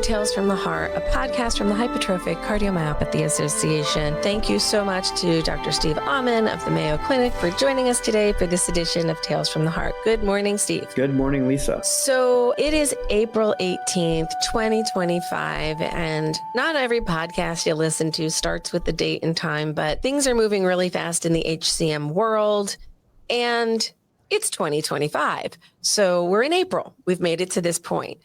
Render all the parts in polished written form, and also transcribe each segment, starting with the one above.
Tales from the Heart, a podcast from the Hypertrophic Cardiomyopathy Association. Thank you so much to Dr. Steve Ommen of the Mayo Clinic for joining us today for this edition of Tales from the Heart. Good morning, Steve. Good morning, Lisa. So it is April 18th, 2025, and not every podcast you listen to starts with the date and time, but things are moving really fast in the HCM world, and it's 2025. So we're in April. We've made it to this point.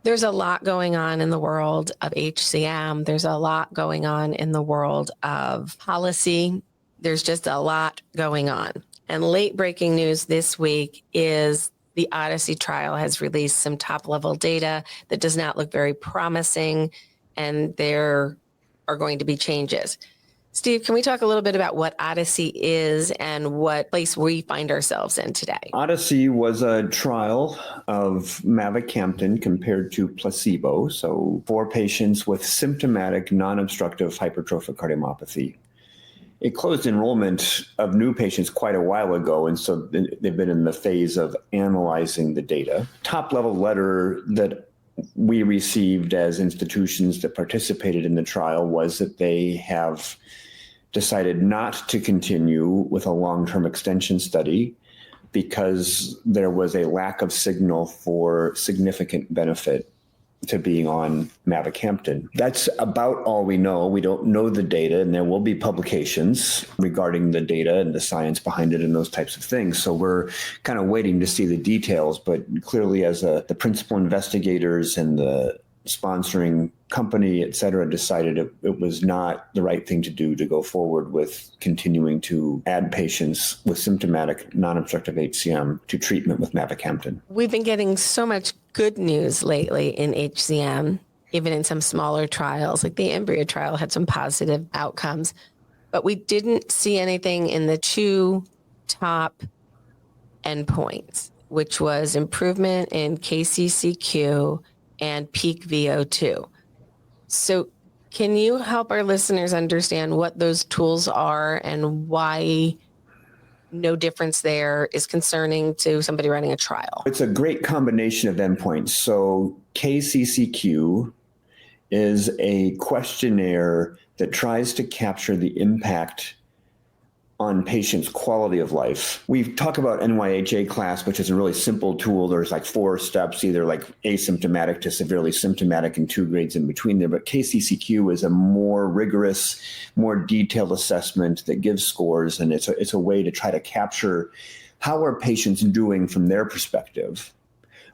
There's a lot going on in the world of HCM. There's a lot going on in the world of policy. There's just a lot going on. And late breaking news this week is the Odyssey trial has released some top level data that does not look very promising, and there are going to be changes. Steve, can we talk a little bit about what Odyssey is and what place we find ourselves in today? Odyssey was a trial of mavacamten compared to placebo. So 4 patients with symptomatic non-obstructive hypertrophic cardiomyopathy. It closed enrollment of new patients quite a while ago, and so they've been in the phase of analyzing the data. Top-level letter that we received as institutions that participated in the trial was that they have decided not to continue with a long-term extension study because there was a lack of signal for significant benefit to being on mavacamten. That's about all we know. We don't know the data, and there will be publications regarding the data and the science behind it and those types of things. So we're kind of waiting to see the details, but clearly as the principal investigators and the sponsoring company, et cetera, decided it was not the right thing to do to go forward with continuing to add patients with symptomatic non-obstructive HCM to treatment with mavacamten. We've been getting so much good news lately in HCM, even in some smaller trials, like the Embryo trial had some positive outcomes, but we didn't see anything in the 2 top endpoints, which was improvement in KCCQ and peak VO2. So can you help our listeners understand what those tools are and why no difference there is concerning to somebody running a trial? It's a great combination of endpoints. So KCCQ is a questionnaire that tries to capture the impact on patients' quality of life. We talk about NYHA class, which is a really simple tool. There's like 4 steps, either like asymptomatic to severely symptomatic and 2 grades in between there. But KCCQ is a more rigorous, more detailed assessment that gives scores. And it's a way to try to capture how are patients doing from their perspective.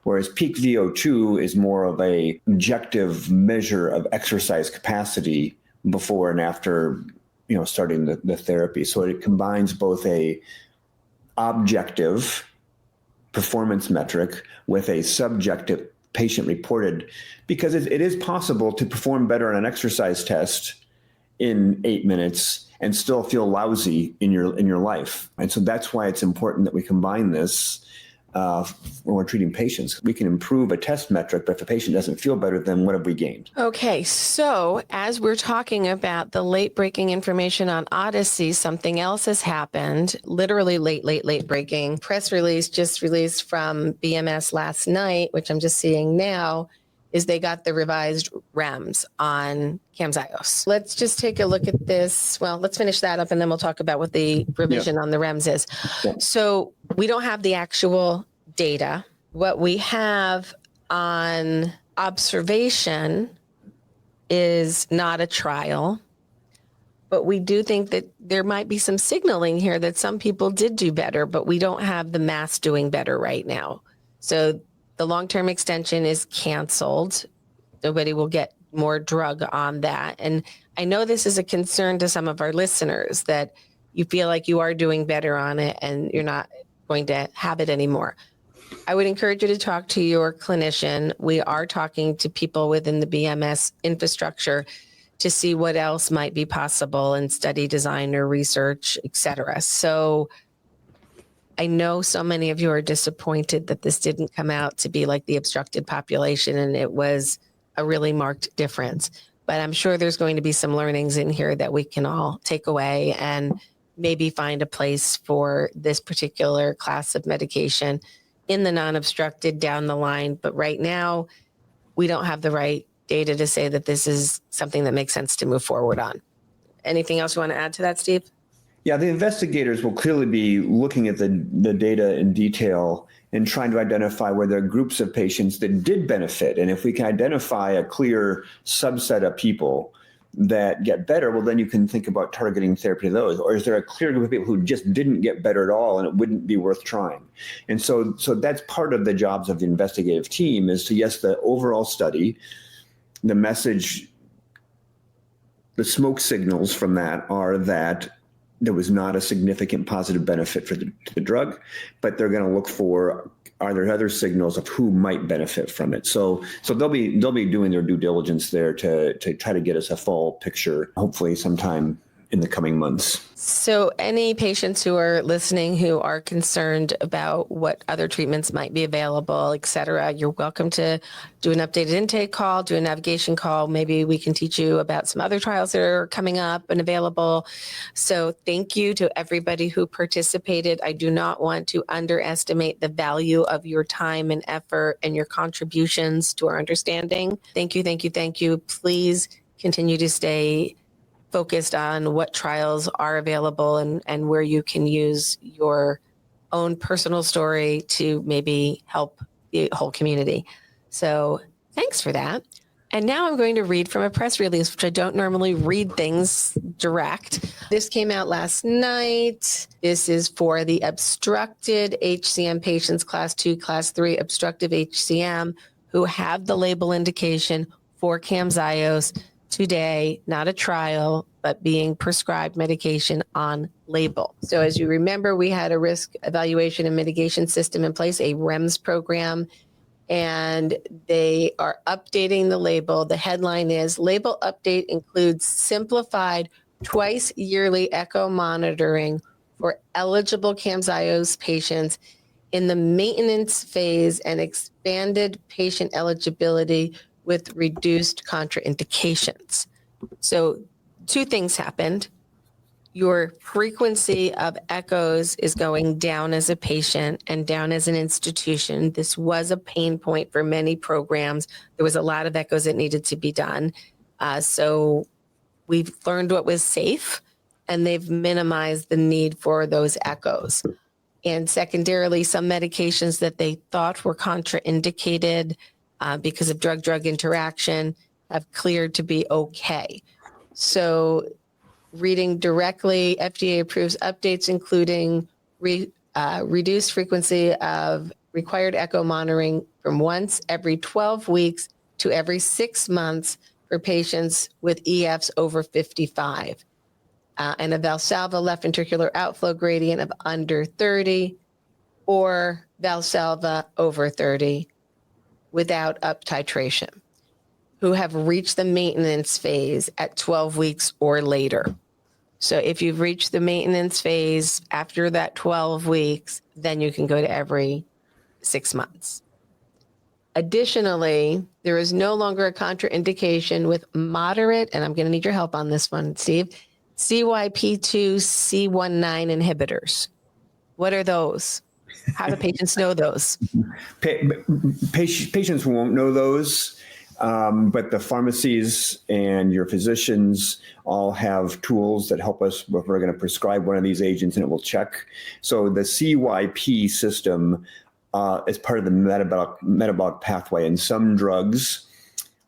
Whereas peak VO2 is more of a objective measure of exercise capacity before and after starting the therapy. So it combines both a objective performance metric with a subjective patient-reported, because it is possible to perform better on an exercise test in 8 minutes and still feel lousy in your life. And so that's why it's important that we combine this when we're treating patients. We can improve a test metric, but if a patient doesn't feel better, then what have we gained? Okay, so as we're talking about the late-breaking information on Odyssey, something else has happened, literally late breaking. Press release just released from BMS last night, which I'm just seeing now, is they got the revised REMS on Camzyos. Let's just take a look at this. Well, let's finish that up and then we'll talk about what the revision on the REMS is. So we don't have the actual data. What we have on observation is not a trial, but we do think that there might be some signaling here that some people did do better, but we don't have the mass doing better right now. So the long-term extension is canceled. Nobody will get more drug on that. And I know this is a concern to some of our listeners that you feel like you are doing better on it and you're not going to have it anymore. I would encourage you to talk to your clinician. We are talking to people within the BMS infrastructure to see what else might be possible in study design or research, et cetera. So I know so many of you are disappointed that this didn't come out to be like the obstructed population and it was a really marked difference. But I'm sure there's going to be some learnings in here that we can all take away and maybe find a place for this particular class of medication in the non-obstructed down the line. But right now, we don't have the right data to say that this is something that makes sense to move forward on. Anything else you want to add to that, Steve? Yeah, the investigators will clearly be looking at the data in detail and trying to identify where there are groups of patients that did benefit. And if we can identify a clear subset of people that get better, well, then you can think about targeting therapy to those. Or is there a clear group of people who just didn't get better at all and it wouldn't be worth trying? And so that's part of the jobs of the investigative team is to, yes, the overall study, the message, the smoke signals from that are that there was not a significant positive benefit for the drug, but they're going to look for, are there other signals of who might benefit from it? So they'll be doing their due diligence there to try to get us a full picture, hopefully sometime in the coming months. So any patients who are listening who are concerned about what other treatments might be available, et cetera, you're welcome to do an updated intake call, do a navigation call. Maybe we can teach you about some other trials that are coming up and available. So thank you to everybody who participated. I do not want to underestimate the value of your time and effort and your contributions to our understanding. Thank you, thank you, thank you. Please continue to stay focused on what trials are available and where you can use your own personal story to maybe help the whole community. So thanks for that. And now I'm going to read from a press release, which I don't normally read things direct. This came out last night. This is for the obstructed HCM patients, class 2, class 3 obstructive HCM, who have the label indication for Camzyos today, not a trial, but being prescribed medication on label. So as you remember, we had a risk evaluation and mitigation system in place, a REMS program, and they are updating the label. The headline is, label update includes simplified twice yearly echo monitoring for eligible Camzyos patients in the maintenance phase and expanded patient eligibility with reduced contraindications. So 2 things happened. Your frequency of echoes is going down as a patient and down as an institution. This was a pain point for many programs. There was a lot of echoes that needed to be done. So we've learned what was safe, and they've minimized the need for those echoes. And secondarily, some medications that they thought were contraindicated because of drug-drug interaction have cleared to be okay. So reading directly, FDA approves updates including reduced frequency of required echo monitoring from once every 12 weeks to every 6 months for patients with EFs over 55. And a Valsalva left ventricular outflow gradient of under 30 or Valsalva over 30 without up titration, who have reached the maintenance phase at 12 weeks or later. So if you've reached the maintenance phase after that 12 weeks, then you can go to every 6 months. Additionally, there is no longer a contraindication with moderate, and I'm going to need your help on this one, Steve, CYP2 C19 inhibitors. What are those? How do patients know those? Patients won't know those, but the pharmacies and your physicians all have tools that help us if we're going to prescribe one of these agents, and it will check. So the CYP system is part of the metabolic pathway, and some drugs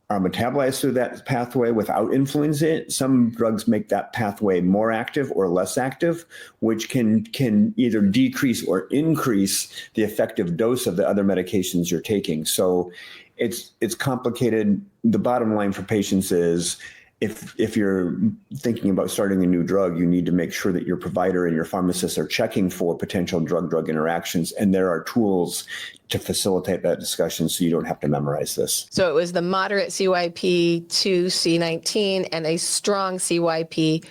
are metabolized through that pathway without influencing it. Some drugs make that pathway more active or less active, which can either decrease or increase the effective dose of the other medications you're taking. So it's complicated. The bottom line for patients is if you're thinking about starting a new drug, you need to make sure that your provider and your pharmacist are checking for potential drug-drug interactions. And there are tools to facilitate that discussion so you don't have to memorize this. So it was the moderate CYP2 C19 and a strong CYP3A4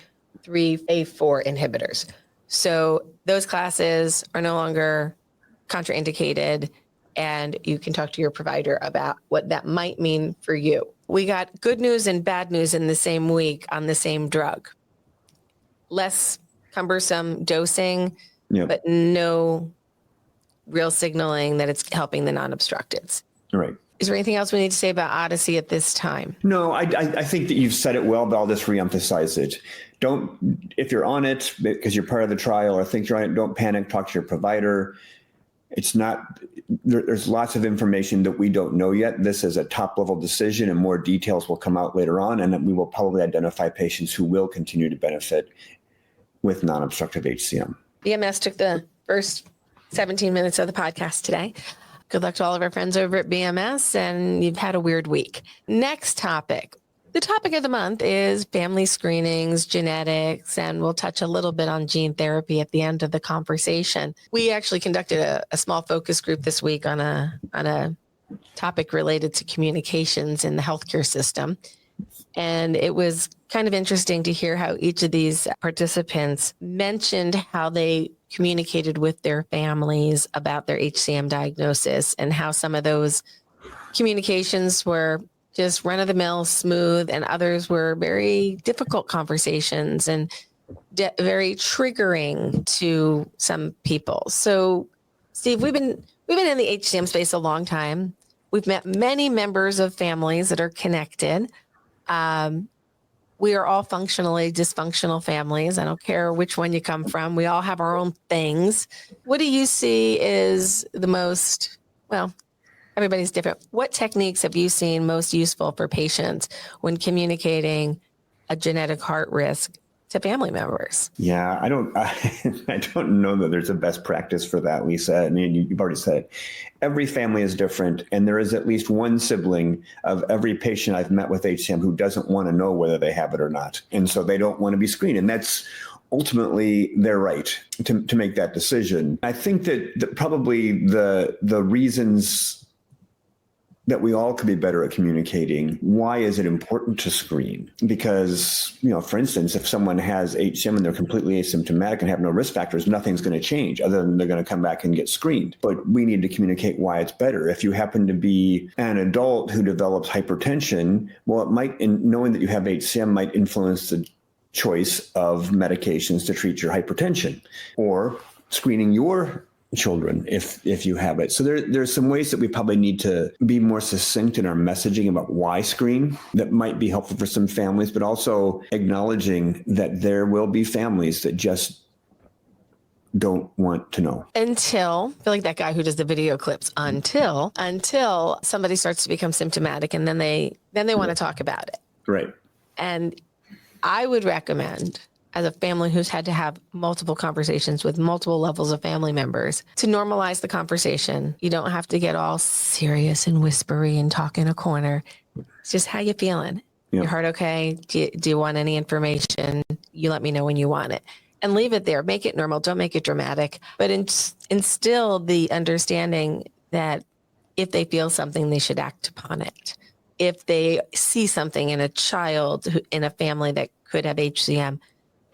inhibitors. So those classes are no longer contraindicated, and you can talk to your provider about what that might mean for you. We got good news and bad news in the same week on the same drug. Less cumbersome dosing, but no real signaling that it's helping the non-obstructeds. Right. Is there anything else we need to say about Odyssey at this time? No, I think that you've said it well, but I'll just reemphasize it. If you're on it because you're part of the trial or think you're on it, don't panic, talk to your provider. It's not, there's lots of information that we don't know yet. This is a top level decision and more details will come out later on. And we will probably identify patients who will continue to benefit with non-obstructive HCM. BMS took the first 17 minutes of the podcast today. Good luck to all of our friends over at BMS, and you've had a weird week. Next topic. The topic of the month is family screenings, genetics, and we'll touch a little bit on gene therapy at the end of the conversation. We actually conducted a small focus group this week on a topic related to communications in the healthcare system. And it was kind of interesting to hear how each of these participants mentioned how they communicated with their families about their HCM diagnosis and how some of those communications were just run of the mill, smooth, and others were very difficult conversations and very triggering to some people. So, Steve, we've been in the HCM space a long time. We've met many members of families that are connected. We are all functionally dysfunctional families. I don't care which one you come from. We all have our own things. What do you see is the most, well, everybody's different. What techniques have you seen most useful for patients when communicating a genetic heart risk to family members? Yeah, I don't know that there's a best practice for that, Lisa. I mean, you've already said it. Every family is different, and there is at least one sibling of every patient I've met with HCM who doesn't want to know whether they have it or not, and so they don't want to be screened, and that's ultimately their right to make that decision. I think that probably the reasons that we all could be better at communicating. Why is it important to screen? Because, for instance, if someone has HCM and they're completely asymptomatic and have no risk factors, nothing's going to change other than they're going to come back and get screened. But we need to communicate why it's better. If you happen to be an adult who develops hypertension, well, it might, knowing that you have HCM might influence the choice of medications to treat your hypertension, or screening your children if you have it. So there's some ways that we probably need to be more succinct in our messaging about why screen that might be helpful for some families, but also acknowledging that there will be families that just don't want to know. Until, I feel like that guy who does the video clips, until somebody starts to become symptomatic, and then they want to talk about it. Right. And I would recommend, as a family who's had to have multiple conversations with multiple levels of family members, to normalize the conversation. You don't have to get all serious and whispery and talk in a corner. It's just how you feeling. Your heart okay? Do you want any information? You let me know when you want it. And leave it there. Make it normal. Don't make it dramatic. But instill the understanding that if they feel something, they should act upon it. If they see something in a child in a family that could have HCM,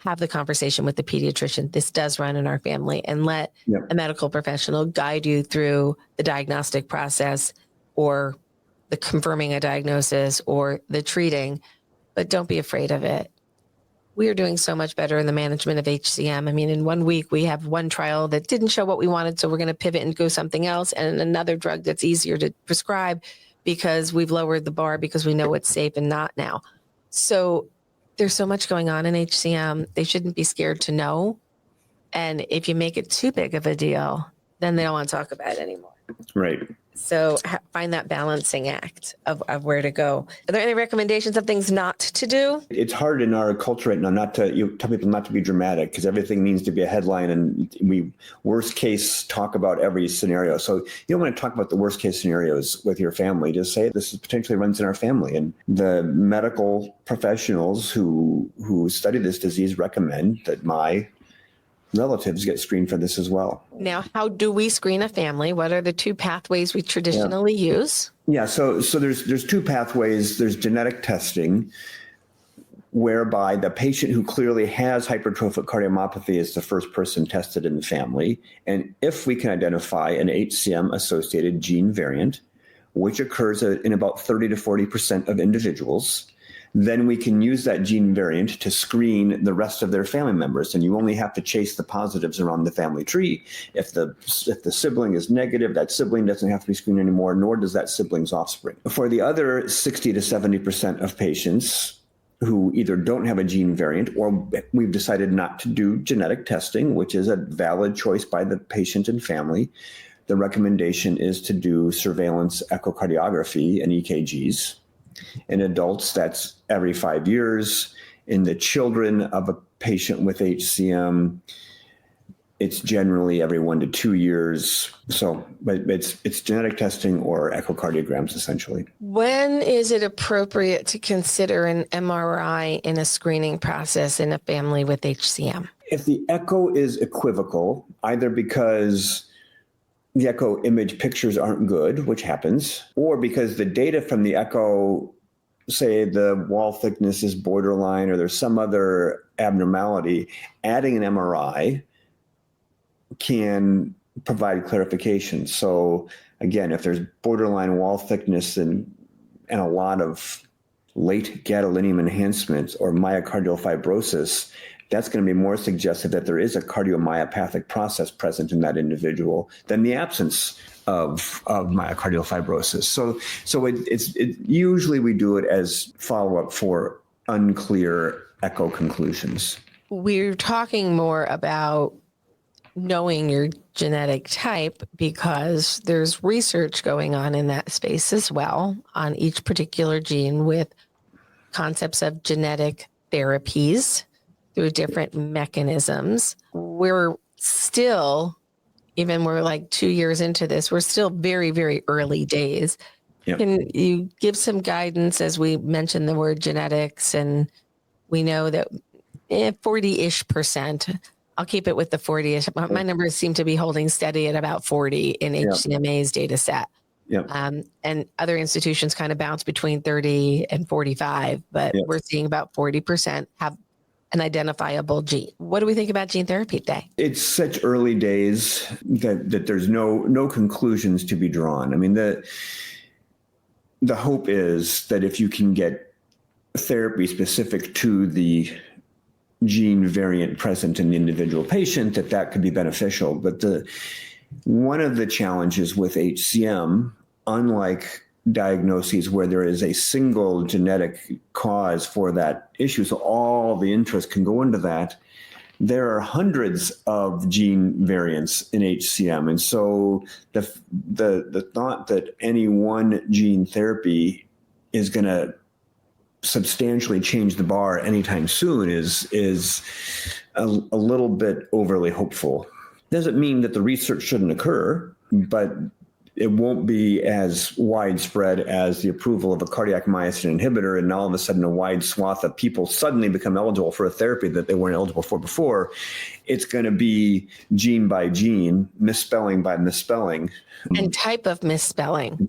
have the conversation with the pediatrician. This does run in our family, and let a medical professional guide you through the diagnostic process or the confirming a diagnosis or the treating, but don't be afraid of it. We are doing so much better in the management of HCM. I mean, in 1 week, we have one trial that didn't show what we wanted, so we're going to pivot and go something else, and another drug that's easier to prescribe because we've lowered the bar because we know it's safe and not now. So there's so much going on in HCM. They shouldn't be scared to know. And if you make it too big of a deal, then they don't want to talk about it anymore. Right. So find that balancing act of where to go. Are there any recommendations of things not to do? It's hard in our culture right now not to tell people not to be dramatic, because everything needs to be a headline, and we worst case talk about every scenario. So you don't want to talk about the worst case scenarios with your family. Just say this is potentially runs in our family, and the medical professionals who study this disease recommend that my relatives get screened for this as well. Now, how do we screen a family? What are the two pathways we traditionally use? Yeah, so there's two pathways. There's genetic testing, whereby the patient who clearly has hypertrophic cardiomyopathy is the first person tested in the family. And if we can identify an HCM-associated gene variant, which occurs in about 30 to 40% of individuals, then we can use that gene variant to screen the rest of their family members. And you only have to chase the positives around the family tree. If the sibling is negative, that sibling doesn't have to be screened anymore, nor does that sibling's offspring. For the other 60 to 70% of patients who either don't have a gene variant or we've decided not to do genetic testing, which is a valid choice by the patient and family, the recommendation is to do surveillance echocardiography and EKGs. In adults, that's every 5 years. In the children of a patient with HCM, it's generally every 1 to 2 years. So, but it's genetic testing or echocardiograms essentially. When is it appropriate to consider an MRI in a screening process in a family with HCM? If the echo is equivocal, either because the echo image pictures aren't good, which happens, or because the data from the echo, say the wall thickness is borderline or there's some other abnormality, adding an MRI can provide clarification. So again, if there's borderline wall thickness and a lot of late gadolinium enhancements or myocardial fibrosis, that's going to be more suggestive that there is a cardiomyopathic process present in that individual than the absence of myocardial fibrosis. So it usually we do it as follow-up for unclear echo conclusions. We're talking more about knowing your genetic type because there's research going on in that space as well on each particular gene with concepts of genetic therapies through different mechanisms. We're still, even we're like 2 years into this, we're still very, very early days. Yep. Can you give some guidance as we mentioned the word genetics, and we know that 40-ish%, I'll keep it with the 40-ish. My numbers seem to be holding steady at about 40 in HCMA's data set. Yep. And other institutions kind of bounce between 30 and 45, but we're seeing about 40% have an identifiable gene. What do we think about gene therapy today? It's such early days that there's no conclusions to be drawn. I mean, the hope is that if you can get therapy specific to the gene variant present in the individual patient, that could be beneficial. But one of the challenges with HCM, unlike diagnoses where there is a single genetic cause for that issue, so all the interest can go into that, there are hundreds of gene variants in HCM. And so the thought that any one gene therapy is going to substantially change the bar anytime soon is a little bit overly hopeful. Doesn't mean that the research shouldn't occur, but it won't be as widespread as the approval of a cardiac myosin inhibitor, and all of a sudden a wide swath of people suddenly become eligible for a therapy that they weren't eligible for before. It's going to be gene by gene, misspelling by misspelling. And type of misspelling.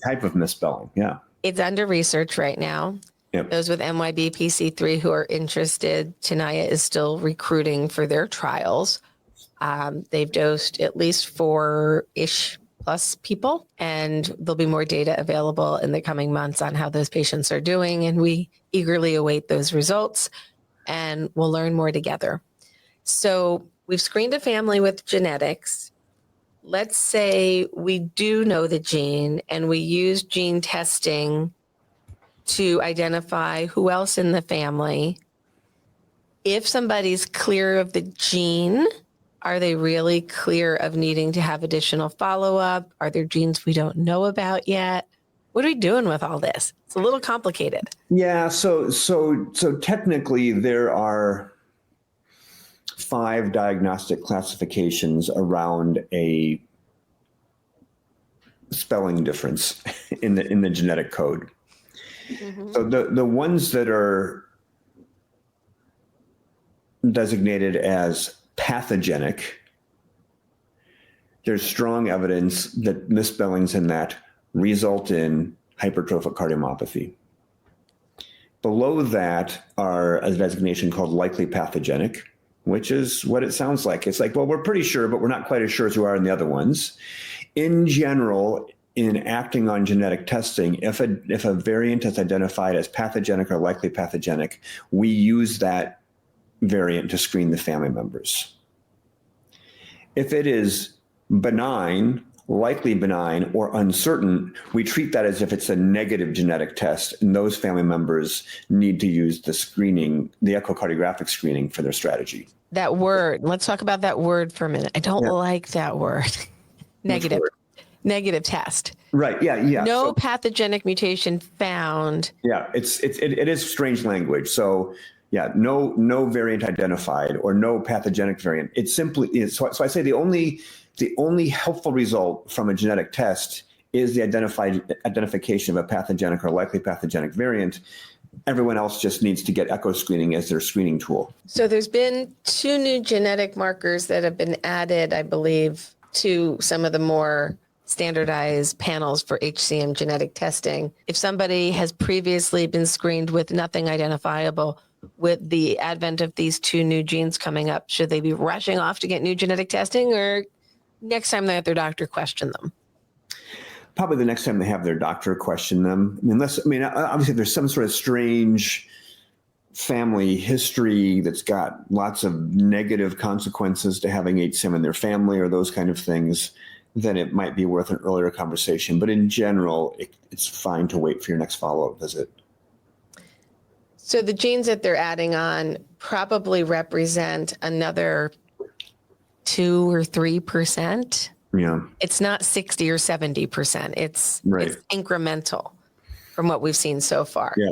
Yeah. It's under research right now. Yep. Those with MYBPC3 who are interested, Tenaya is still recruiting for their trials. They've dosed at least 4-ish plus people, and there'll be more data available in the coming months on how those patients are doing. And we eagerly await those results, and we'll learn more together. So we've screened a family with genetics. Let's say we do know the gene and we use gene testing to identify who else in the family. If somebody's clear of the gene, are they really clear of needing to have additional follow-up? Are there genes we don't know about yet? What are we doing with all this? It's a little complicated. Yeah, so technically there are 5 diagnostic classifications around a spelling difference in the genetic code. Mm-hmm. So the ones that are designated as pathogenic, there's strong evidence that misspellings in that result in hypertrophic cardiomyopathy. Below that are a designation called likely pathogenic, which is what it sounds like. It's like, well, we're pretty sure, but we're not quite as sure as we are in the other ones. In general, in acting on genetic testing, if a variant is identified as pathogenic or likely pathogenic, we use that variant to screen the family members. If it is benign, likely benign, or uncertain, we treat that as if it's a negative genetic test, and those family members need to use the echocardiographic screening for their strategy. That word, let's talk about that word for a minute. I don't like that word. Negative. Negative test. Right. Yeah. No pathogenic mutation found. Yeah. It is strange language. So yeah, no variant identified or no pathogenic variant. It simply is. So I say the only helpful result from a genetic test is the identification of a pathogenic or likely pathogenic variant. Everyone else just needs to get echo screening as their screening tool. So there's been 2 new genetic markers that have been added, I believe, to some of the more standardized panels for HCM genetic testing. If somebody has previously been screened with nothing identifiable, with the advent of these 2 new genes coming up, should they be rushing off to get new genetic testing, or next time they have their doctor question them? Probably the next time they have their doctor question them. Obviously there's some sort of strange family history that's got lots of negative consequences to having HCM in their family or those kind of things, then it might be worth an earlier conversation. But in general, it's fine to wait for your next follow-up visit. So the genes that they're adding on probably represent another 2 or 3%. Yeah. It's not 60 or 70%. It's incremental from what we've seen so far. Yeah.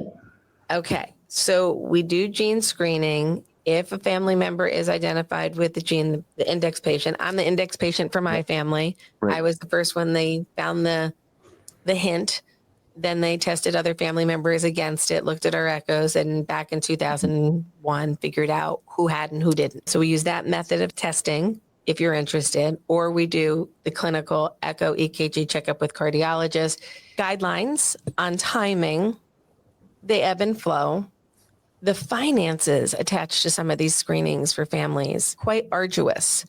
Okay. So we do gene screening. If a family member is identified with the gene, the index patient, I'm the index patient for my family. Right. I was the first one they found the hint. Then they tested other family members against it, looked at our echoes, and back in 2001 figured out who had and who didn't. So we use that method of testing if you're interested, or we do the clinical echo EKG checkup with cardiologists. Guidelines on timing, they ebb and flow. The finances attached to some of these screenings for families, quite arduous.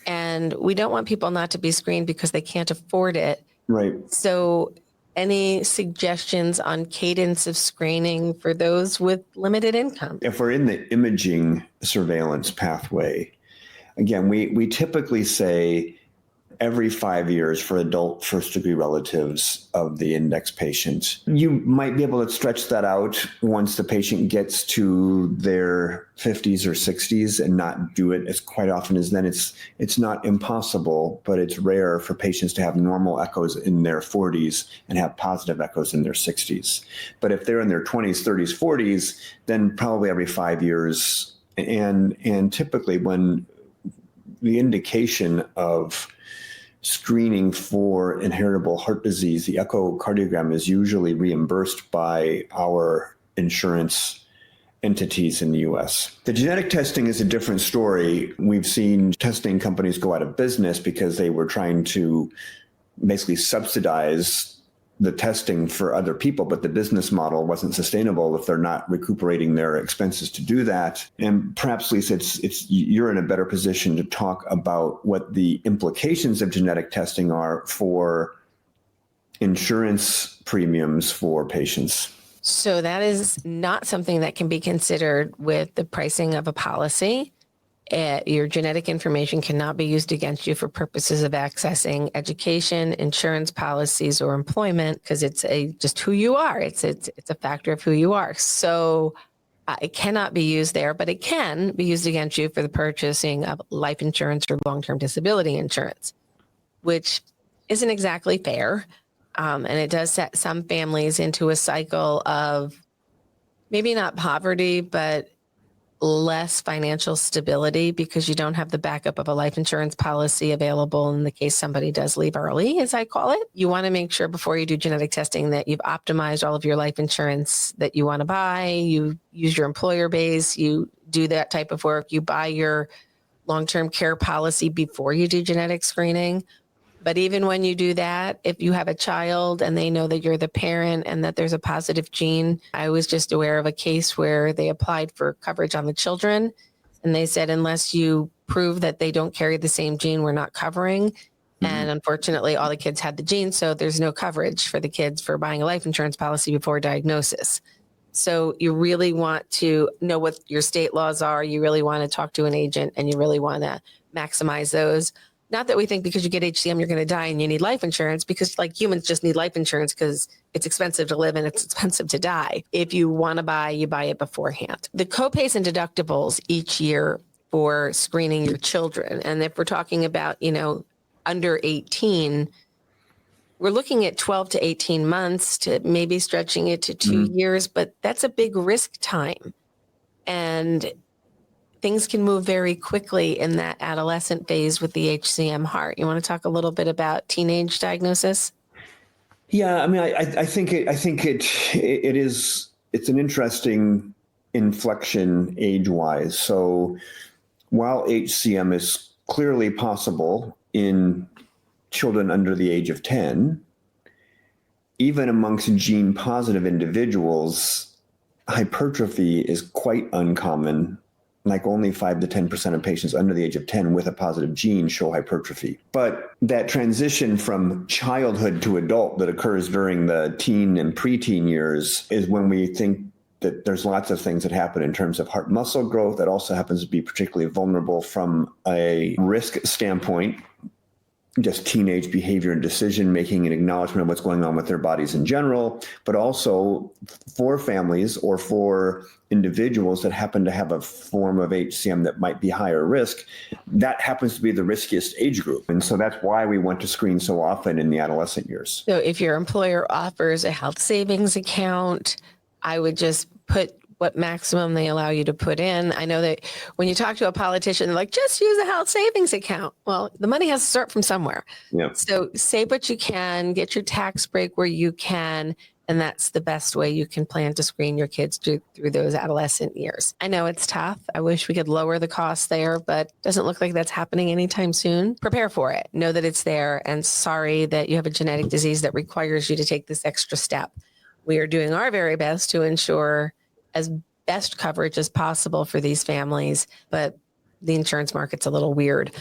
And we don't want people not to be screened because they can't afford it. Right. So any suggestions on cadence of screening for those with limited income? If we're in the imaging surveillance pathway, again, we typically say every 5 years for adult first-degree relatives of the index patient. You might be able to stretch that out once the patient gets to their 50s or 60s and not do it as quite often as then. It's not impossible, but it's rare for patients to have normal echoes in their 40s and have positive echoes in their 60s. But if they're in their 20s, 30s, 40s, then probably every 5 years. And typically when the indication of screening for inheritable heart disease, the echocardiogram is usually reimbursed by our insurance entities in the US. The genetic testing is a different story. We've seen testing companies go out of business because they were trying to basically subsidize the testing for other people, but the business model wasn't sustainable if they're not recuperating their expenses to do that. And perhaps, Lisa, you're in a better position to talk about what the implications of genetic testing are for insurance premiums for patients. So that is not something that can be considered with the pricing of a policy. Your genetic information cannot be used against you for purposes of accessing education, insurance policies, or employment, because it's just who you are. It's a factor of who you are. So it cannot be used there, but it can be used against you for the purchasing of life insurance or long-term disability insurance, which isn't exactly fair. And it does set some families into a cycle of maybe not poverty, but less financial stability because you don't have the backup of a life insurance policy available in the case somebody does leave early, as I call it. You want to make sure before you do genetic testing that you've optimized all of your life insurance that you want to buy. You use your employer base. You do that type of work. You buy your long-term care policy before you do genetic screening. But even when you do that, if you have a child and they know that you're the parent and that there's a positive gene, I was just aware of a case where they applied for coverage on the children. And they said, unless you prove that they don't carry the same gene, we're not covering. And unfortunately, all the kids had the gene, so there's no coverage for the kids for buying a life insurance policy before diagnosis. So you really want to know what your state laws are. You really want to talk to an agent, and you really want to maximize those. Not that we think because you get HCM, you're going to die and you need life insurance, because like humans just need life insurance because it's expensive to live and it's expensive to die. If you want to buy, you buy it beforehand. The copays and deductibles each year for screening your children. And if we're talking about, under 18, we're looking at 12 to 18 months to maybe stretching it to 2 years, but that's a big risk time. And things can move very quickly in that adolescent phase with the HCM heart. You want to talk a little bit about teenage diagnosis? Yeah, I mean, I think it's an interesting inflection age-wise. So while HCM is clearly possible in children under the age of 10, even amongst gene positive individuals, hypertrophy is quite uncommon. Like only 5 to 10% of patients under the age of 10 with a positive gene show hypertrophy. But that transition from childhood to adult that occurs during the teen and preteen years is when we think that there's lots of things that happen in terms of heart muscle growth. That also happens to be particularly vulnerable from a risk standpoint, just teenage behavior and decision making and acknowledgement of what's going on with their bodies in general, but also for families or for individuals that happen to have a form of HCM that might be higher risk. That happens to be the riskiest age group. And so that's why we want to screen so often in the adolescent years. So if your employer offers a health savings account, I would just put what maximum they allow you to put in. I know that when you talk to a politician, they're like, just use a health savings account. Well, the money has to start from somewhere. Yeah. So save what you can, get your tax break where you can, and that's the best way you can plan to screen your kids through those adolescent years. I know it's tough. I wish we could lower the costs there, but it doesn't look like that's happening anytime soon. Prepare for it. Know that it's there, and sorry that you have a genetic disease that requires you to take this extra step. We are doing our very best to ensure as best coverage as possible for these families, but the insurance market's a little weird.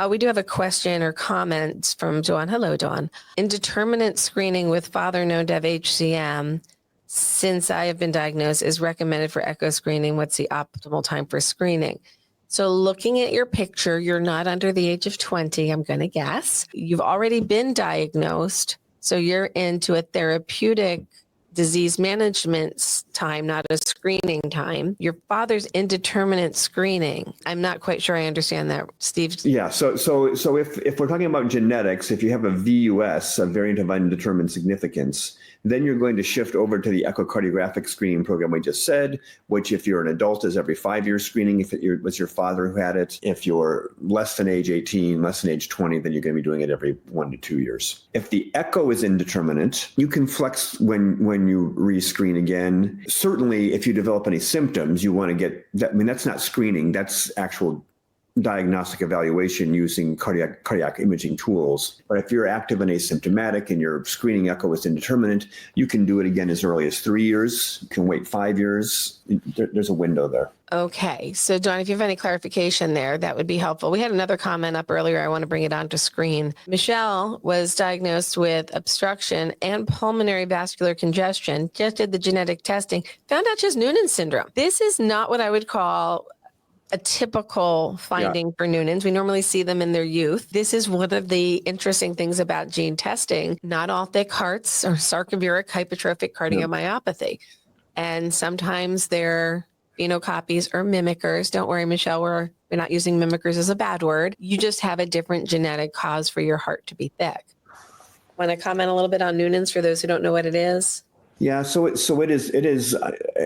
We do have a question or comment from Dawn. Hello, Dawn. Indeterminate screening with father known to have HCM, since I have been diagnosed, is recommended for echo screening. What's the optimal time for screening? So looking at your picture, you're not under the age of 20, I'm going to guess. You've already been diagnosed, so you're into a therapeutic disease management time, not a screening time. Your father's indeterminate screening. I'm not quite sure I understand that, Steve. Yeah. So if we're talking about genetics, if you have a VUS, a variant of undetermined significance, then you're going to shift over to the echocardiographic screening program we just said, which if you're an adult is every 5 years screening. If it was your father who had it, if you're less than age 18, less than age 20, then you're going to be doing it every 1 to 2 years. If the echo is indeterminate, you can flex when you rescreen again. Certainly, if you develop any symptoms, you want to get that. I mean, that's not screening. That's actual diagnostic evaluation using cardiac imaging tools. But if you're active and asymptomatic and your screening echo is indeterminate, you can do it again as early as 3 years. You can wait 5 years. There's a window there. Okay. So, John, if you have any clarification there, that would be helpful. We had another comment up earlier. I want to bring it onto screen. Michelle was diagnosed with obstruction and pulmonary vascular congestion, just did the genetic testing, found out she has Noonan's syndrome. This is not what I would call a typical finding for Noonan's. We normally see them in their youth. This is one of the interesting things about gene testing. Not all thick hearts are sarcomeric hypertrophic cardiomyopathy. And sometimes they're phenocopies or mimickers. Don't worry, Michelle, we're not using mimickers as a bad word. You just have a different genetic cause for your heart to be thick. Want to comment a little bit on Noonan's for those who don't know what it is? Yeah, so it is,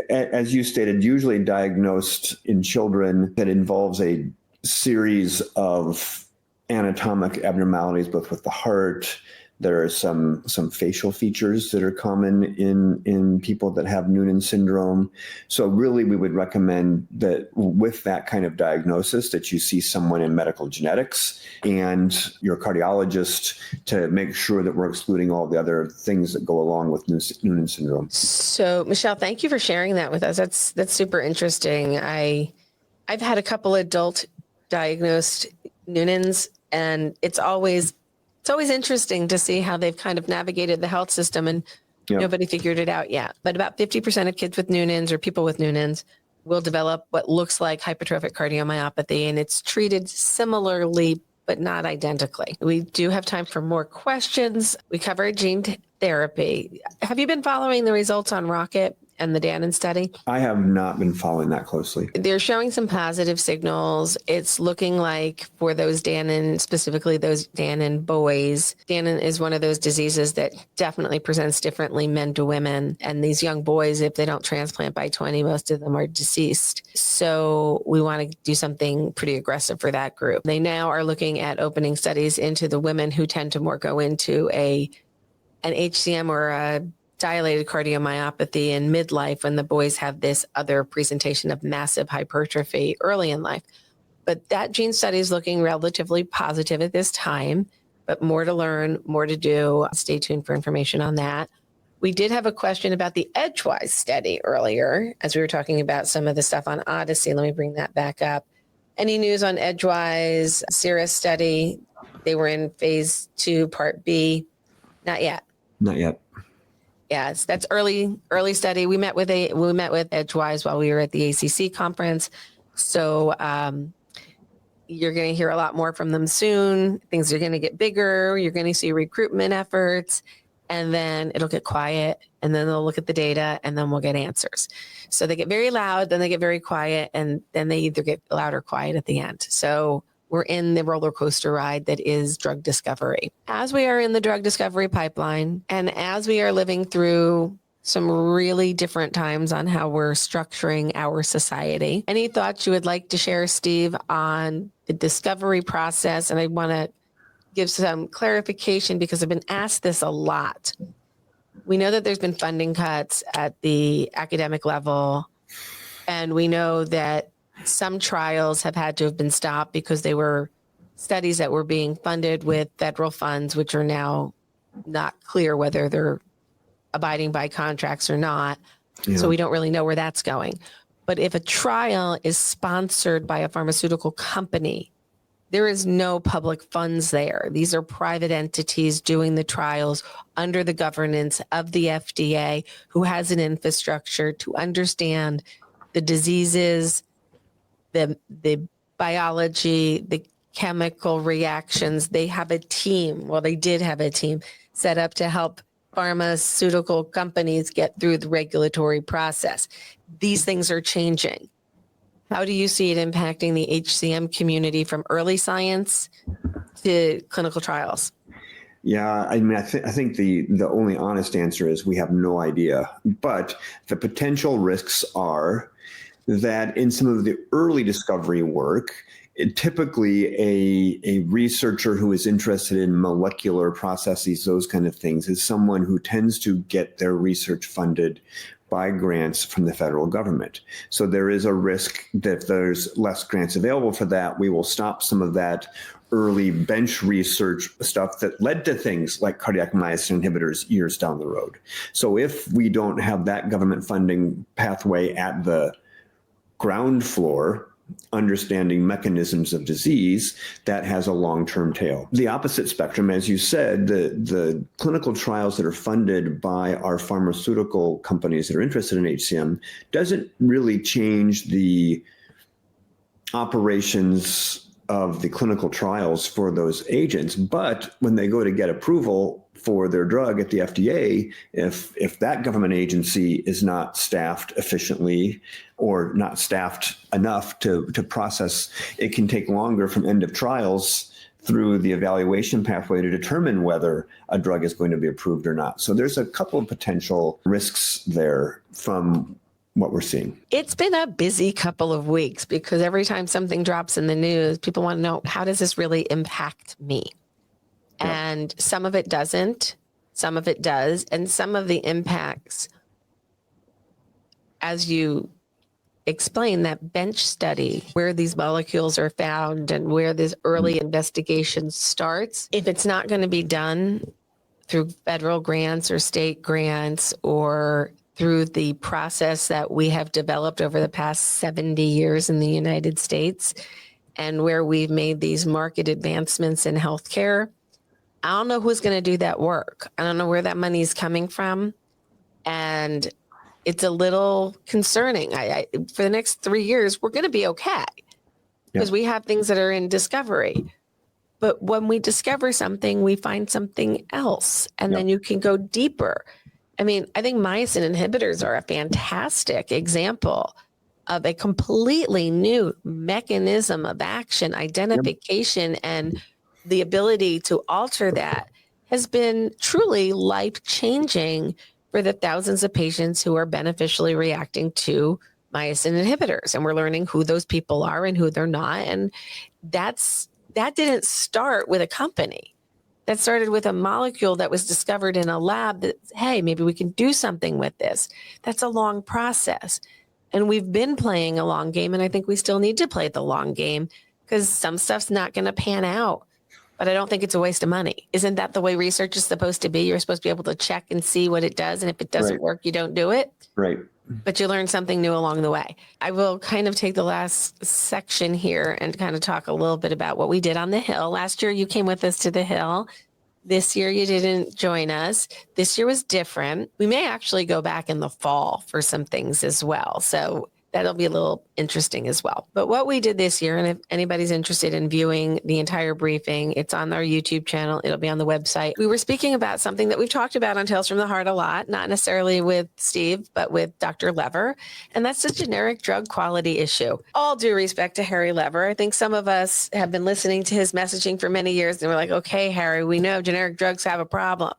as you stated, usually diagnosed in children that involves a series of anatomic abnormalities, both with the heart. There are some facial features that are common in people that have Noonan syndrome. So really, we would recommend that with that kind of diagnosis that you see someone in medical genetics and your cardiologist to make sure that we're excluding all the other things that go along with Noonan syndrome. So, Michelle, thank you for sharing that with us. That's super interesting. I've had a couple adult diagnosed Noonan's, and it's always It's always interesting to see how they've kind of navigated the health system and Yep. nobody figured it out yet. But about 50% of kids with Noonan's or people with Noonan's will develop what looks like hypertrophic cardiomyopathy, and it's treated similarly, but not identically. We do have time for more questions. We covered gene therapy. Have you been following the results on Rocket and the Danon study? I have not been following that closely. They're showing some positive signals. It's looking like for those Danon, specifically those Danon boys, Danon is one of those diseases that definitely presents differently men to women. And these young boys, if they don't transplant by 20, most of them are deceased. So we want to do something pretty aggressive for that group. They now are looking at opening studies into the women who tend to more go into an HCM or a dilated cardiomyopathy in midlife when the boys have this other presentation of massive hypertrophy early in life. But that gene study is looking relatively positive at this time, but more to learn, more to do. Stay tuned for information on that. We did have a question about the Edgewise study earlier, as we were talking about some of the stuff on Odyssey. Let me bring that back up. Any news on Edgewise, Cirrus study? They were in phase 2, part B. Not yet. Not yet. Yes, that's early study. We met with Edgewise while we were at the ACC conference. So you're going to hear a lot more from them soon. Things are going to get bigger. You're going to see recruitment efforts, and then it'll get quiet, and then they'll look at the data, and then we'll get answers. So they get very loud, then they get very quiet, and then they either get loud or quiet at the end. So we're in the roller coaster ride that is drug discovery. As we are in the drug discovery pipeline, and as we are living through some really different times on how we're structuring our society, any thoughts you would like to share, Steve, on the discovery process? And I want to give some clarification because I've been asked this a lot. We know that there's been funding cuts at the academic level, and we know that some trials have had to have been stopped because they were studies that were being funded with federal funds, which are now not clear whether they're abiding by contracts or not. Yeah. So we don't really know where that's going. But if a trial is sponsored by a pharmaceutical company, there is no public funds there. These are private entities doing the trials under the governance of the FDA, who has an infrastructure to understand the diseases, the biology, the chemical reactions. They have a team. Well, they did have a team set up to help pharmaceutical companies get through the regulatory process. These things are changing. How do you see it impacting the HCM community from early science to clinical trials? Yeah, I mean, I think the only honest answer is we have no idea. But the potential risks are that in some of the early discovery work, typically a researcher who is interested in molecular processes, those kind of things, is someone who tends to get their research funded by grants from the federal government. So there is a risk that if there's less grants available for that, we will stop some of that early bench research stuff that led to things like cardiac myosin inhibitors years down the road. So if we don't have that government funding pathway at the ground floor, understanding mechanisms of disease, that has a long-term tail. The opposite spectrum, as you said, the clinical trials that are funded by our pharmaceutical companies that are interested in HCM doesn't really change the operations of the clinical trials for those agents. But when they go to get approval for their drug at the FDA, if that government agency is not staffed efficiently or not staffed enough to process, it can take longer from end of trials through the evaluation pathway to determine whether a drug is going to be approved or not. So there's a couple of potential risks there from what we're seeing. It's been a busy couple of weeks because every time something drops in the news, people want to know, how does this really impact me? Yep. And some of it doesn't, some of it does. And some of the impacts, as you explain, that bench study where these molecules are found and where this early investigation starts, if it's not going to be done through federal grants or state grants or through the process that we have developed over the past 70 years in the United States, and where we've made these market advancements in healthcare, I don't know who's going to do that work. I don't know where that money is coming from. And it's a little concerning. For the next 3 years, we're going to be okay because we have things that are in discovery. But when we discover something, we find something else, and then you can go deeper. I mean, I think myosin inhibitors are a fantastic example of a completely new mechanism of action, identification, and the ability to alter that has been truly life-changing for the thousands of patients who are beneficially reacting to myosin inhibitors. And we're learning who those people are and who they're not. And that didn't start with a company. That started with a molecule that was discovered in a lab that, hey, maybe we can do something with this. That's a long process. And we've been playing a long game, and I think we still need to play the long game because some stuff's not going to pan out. But I don't think it's a waste of money. Isn't that the way research is supposed to be? You're supposed to be able to check and see what it does. And if it doesn't work, you don't do it. Right. But you learn something new along the way. I will kind of take the last section here and kind of talk a little bit about what we did on the Hill. Last year, you came with us to the Hill. This year, you didn't join us. This year was different. We may actually go back in the fall for some things as well. So that'll be a little interesting as well. But what we did this year, and if anybody's interested in viewing the entire briefing, it's on our YouTube channel. It'll be on the website. We were speaking about something that we've talked about on Tales from the Heart a lot, not necessarily with Steve, but with Dr. Lever. And that's the generic drug quality issue. All due respect to Harry Lever. I think some of us have been listening to his messaging for many years and we're like, okay, Harry, we know generic drugs have a problem.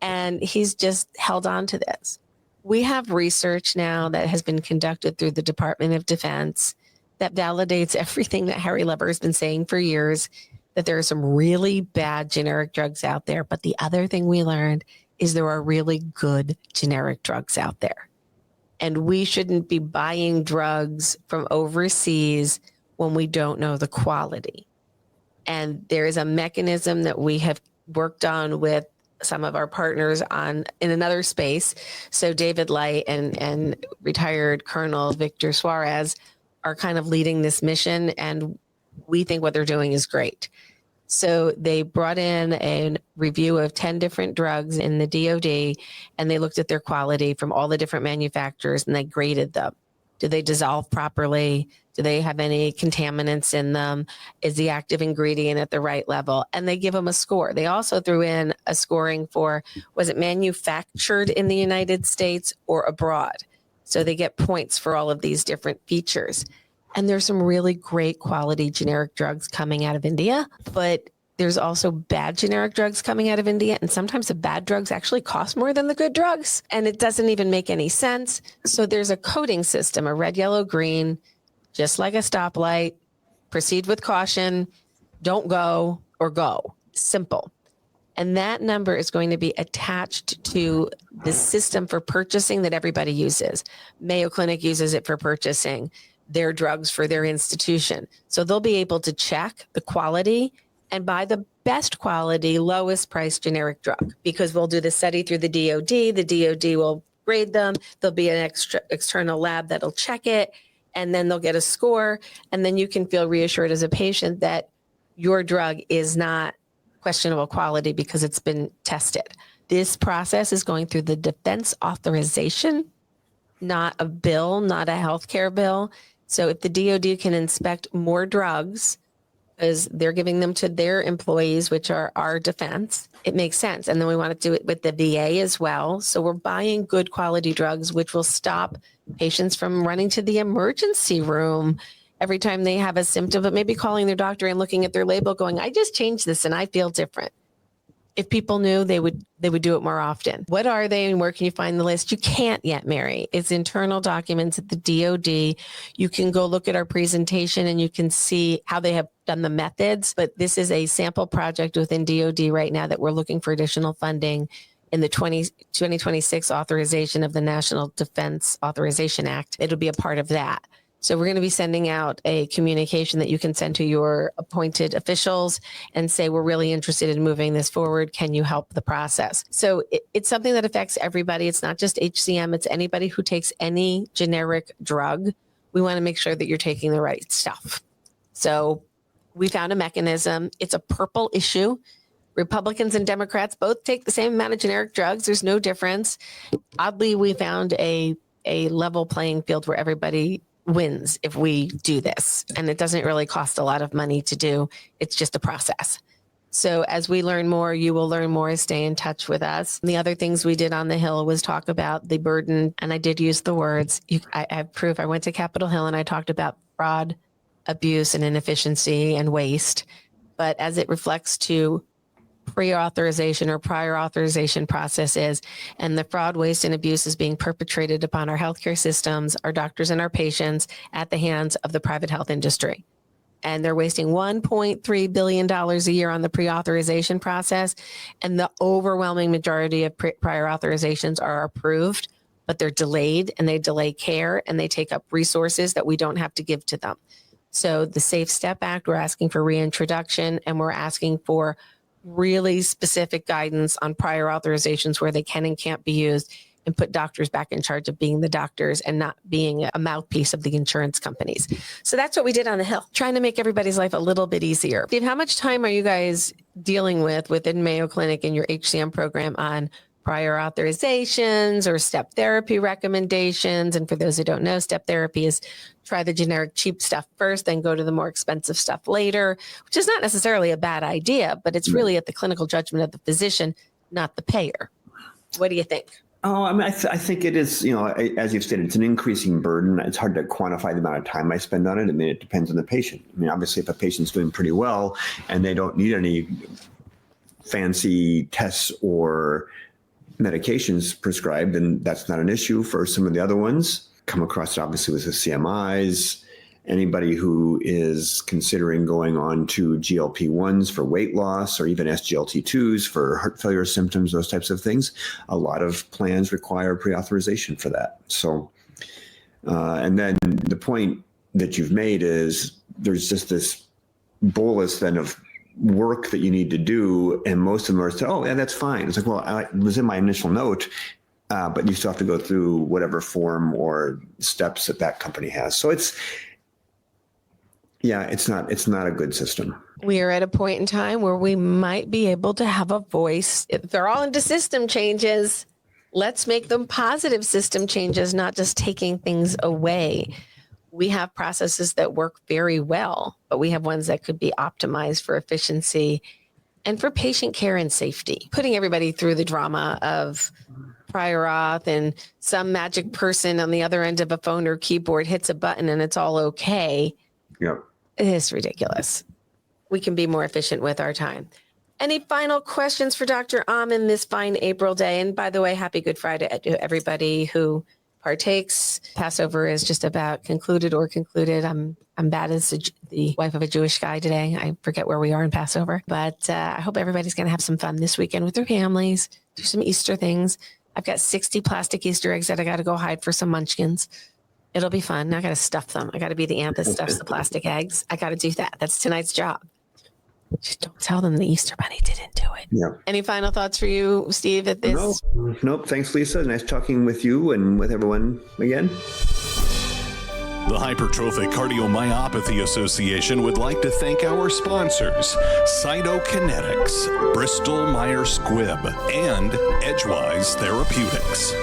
And he's just held on to this. We have research now that has been conducted through the Department of Defense that validates everything that Harry Lever has been saying for years, that there are some really bad generic drugs out there. But the other thing we learned is there are really good generic drugs out there. And we shouldn't be buying drugs from overseas when we don't know the quality. And there is a mechanism that we have worked on with some of our partners in another space. So David Light and retired Colonel Victor Suarez are kind of leading this mission, and we think what they're doing is great. So they brought in a review of 10 different drugs in the DoD, and they looked at their quality from all the different manufacturers, and they graded them. Do they dissolve properly? Do they have any contaminants in them? Is the active ingredient at the right level? And they give them a score. They also threw in a scoring for, was it manufactured in the United States or abroad? So they get points for all of these different features. And there's some really great quality generic drugs coming out of India, but there's also bad generic drugs coming out of India. And sometimes the bad drugs actually cost more than the good drugs. And it doesn't even make any sense. So there's a coding system, a red, yellow, green, just like a stoplight. Proceed with caution. Don't go or go. Simple. And that number is going to be attached to the system for purchasing that everybody uses. Mayo Clinic uses it for purchasing their drugs for their institution. So they'll be able to check the quality and buy the best quality, lowest price generic drug, because we'll do the study through the DoD. The DoD will grade them. There'll be an external lab that'll check it, and then they'll get a score. And then you can feel reassured as a patient that your drug is not questionable quality because it's been tested. This process is going through the defense authorization, not a bill, not a healthcare bill. So if the DoD can inspect more drugs, because they're giving them to their employees, which are our defense, it makes sense. And then we want to do it with the VA as well. So we're buying good quality drugs, which will stop patients from running to the emergency room every time they have a symptom, but maybe calling their doctor and looking at their label going, I just changed this and I feel different. If people knew, they would do it more often. What are they and where can you find the list? You can't yet, Mary. It's internal documents at the DoD. You can go look at our presentation and you can see how they have done the methods. But this is a sample project within DoD right now that we're looking for additional funding in the 2026 authorization of the National Defense Authorization Act. It'll be a part of that. So we're going to be sending out a communication that you can send to your appointed officials and say, we're really interested in moving this forward. Can you help the process? So it's something that affects everybody. It's not just HCM. It's anybody who takes any generic drug. We want to make sure that you're taking the right stuff. So we found a mechanism. It's a purple issue, Republicans and Democrats both take the same amount of generic drugs. There's no difference. Oddly, we found a level playing field where everybody wins if we do this. And it doesn't really cost a lot of money to do. It's just a process. So as we learn more, you will learn more. Stay in touch with us. The other things we did on the Hill was talk about the burden. And I did use the words. I have proof. I went to Capitol Hill and I talked about fraud, abuse, and inefficiency and waste. But as it reflects to pre-authorization or prior authorization processes, and the fraud, waste, and abuse is being perpetrated upon our healthcare systems, our doctors, and our patients at the hands of the private health industry. And they're wasting $1.3 billion a year on the pre-authorization process. And the overwhelming majority of prior authorizations are approved, but they're delayed, and they delay care, and they take up resources that we don't have to give to them. So the Safe Step Act, we're asking for reintroduction, and we're asking for really specific guidance on prior authorizations where they can and can't be used, and put doctors back in charge of being the doctors and not being a mouthpiece of the insurance companies. So that's what we did on the Hill, trying to make everybody's life a little bit easier. Steve, how much time are you guys dealing with within Mayo Clinic in your HCM program on prior authorizations or step therapy recommendations? And for those who don't know, step therapy is try the generic cheap stuff first, then go to the more expensive stuff later, which is not necessarily a bad idea, but it's really at the clinical judgment of the physician, not the payer. What do you think? Oh, I mean, I think it is, as you've stated, it's an increasing burden. It's hard to quantify the amount of time I spend on it. I mean, it depends on the patient. I mean, obviously, if a patient's doing pretty well and they don't need any fancy tests or medications prescribed, then that's not an issue. For some of the other ones, come across it obviously with the CMIs. Anybody who is considering going on to GLP-1s for weight loss, or even SGLT2s for heart failure symptoms, those types of things, a lot of plans require pre-authorization for that. So, and then the point that you've made is there's just this bolus then of work that you need to do, and most of them are saying, oh, yeah, that's fine. It's like, well, it was in my initial note, but you still have to go through whatever form or steps that company has. So it's not a good system. We are at a point in time where we might be able to have a voice. If they're all into system changes, let's make them positive system changes, not just taking things away. We have processes that work very well, but we have ones that could be optimized for efficiency and for patient care and safety. Putting everybody through the drama of prior auth and some magic person on the other end of a phone or keyboard hits a button and it's all okay. Yep. It's ridiculous. We can be more efficient with our time. Any final questions for Dr. Ommen this fine April day? And by the way, happy Good Friday to everybody who partakes. Passover is just about concluded or concluded. I'm bad as the wife of a Jewish guy today. I forget where we are in Passover, but I hope everybody's going to have some fun this weekend with their families, do some Easter things. I've got 60 plastic Easter eggs that I got to go hide for some munchkins. It'll be fun. I got to stuff them. I got to be the aunt that stuffs the plastic eggs. I got to do that. That's tonight's job. Just don't tell them the Easter Bunny didn't do it. Yeah. Any final thoughts for you, Steve, at this? Nope. Thanks, Lisa. Nice talking with you and with everyone again. The Hypertrophic Cardiomyopathy Association would like to thank our sponsors, Cytokinetics, Bristol Myers Squibb, and Edgewise Therapeutics.